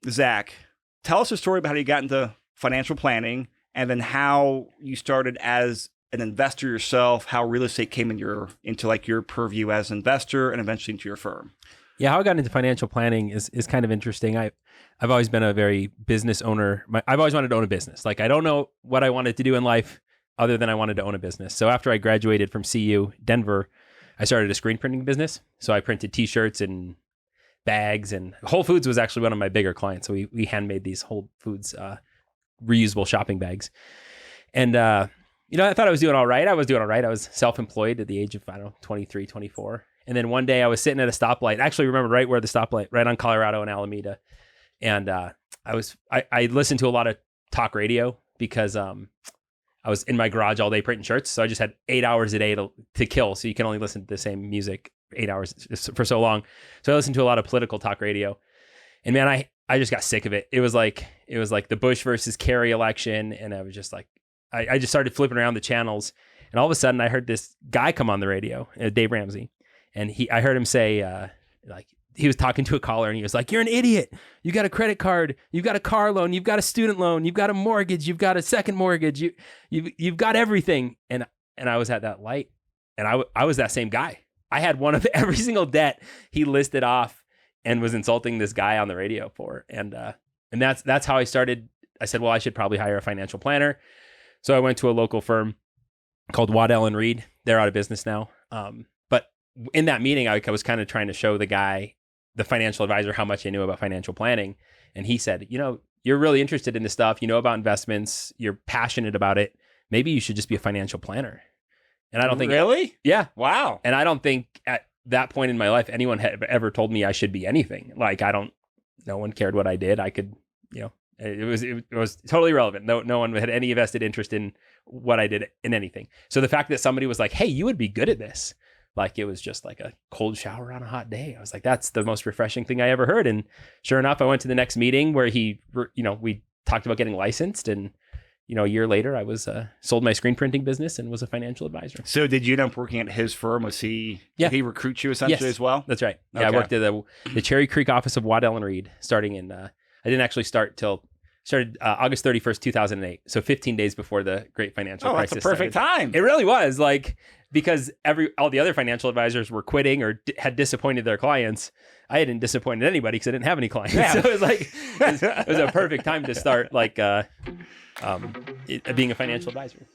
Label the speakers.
Speaker 1: Zach, tell us a story about how you got into financial planning and then how you started as an investor yourself, how real estate came into like your purview as an investor and eventually into your firm.
Speaker 2: Yeah, how I got into financial planning is kind of interesting. I've always been a very business owner. I've always wanted to own a business. Like I don't know what I wanted to do in life other than I wanted to own a business. So after I graduated from CU Denver, I started a screen printing business. So I printed t-shirts and bags, and Whole Foods was actually one of my bigger clients. So we handmade these Whole Foods reusable shopping bags. And I thought I was doing all right. I was self-employed at the age of, 23, 24. And then one day I was sitting at a stoplight. I actually remember right where the stoplight, right on Colorado and Alameda. And I listened to a lot of talk radio because I was in my garage all day printing shirts. So I just had 8 hours a day to kill. So you can only listen to the same music 8 hours for so long. So I listened to a lot of political talk radio. And man, I just got sick of it. It was like the Bush versus Kerry election. And I was just like, I just started flipping around the channels. And all of a sudden I heard this guy come on the radio, Dave Ramsey. And I heard him say, he was talking to a caller and he was like, "You're an idiot. You got a credit card. You've got a car loan. You've got a student loan. You've got a mortgage. You've got a second mortgage. You've got everything." And I was at that light, and I was that same guy. I had one of every single debt he listed off and was insulting this guy on the radio for. And that's how I started. I said, well, I should probably hire a financial planner. So I went to a local firm called Waddell and Reed. They're out of business now. But in that meeting, I was kind of trying to show the guy, the financial advisor, how much I knew about financial planning. And he said, you're really interested in this stuff. You know about investments. You're passionate about it. Maybe you should just be a financial planner. And I don't think...
Speaker 1: Really?
Speaker 2: Yeah.
Speaker 1: Wow.
Speaker 2: And I don't think at that point in my life, anyone had ever told me I should be anything. Like, no one cared what I did. I could, it was totally irrelevant. No one had any vested interest in what I did in anything. So the fact that somebody was like, "Hey, you would be good at this." Like it was just like a cold shower on a hot day. I was like, that's the most refreshing thing I ever heard. And sure enough, I went to the next meeting where we talked about getting licensed. And, a year later, I was sold my screen printing business and was a financial advisor.
Speaker 1: So did you end up working at his firm? Did he recruit you essentially as well?
Speaker 2: That's right.
Speaker 1: Okay.
Speaker 2: Yeah, I worked at the Cherry Creek office of Waddell and Reed starting in, I didn't actually started August 31st, 2008. So 15 days before the great financial crisis.
Speaker 1: That's a perfect time.
Speaker 2: It really was, because all the other financial advisors were quitting or had disappointed their clients. I hadn't disappointed anybody because I didn't have any clients. Yeah. So it was it was a perfect time to start being a financial advisor.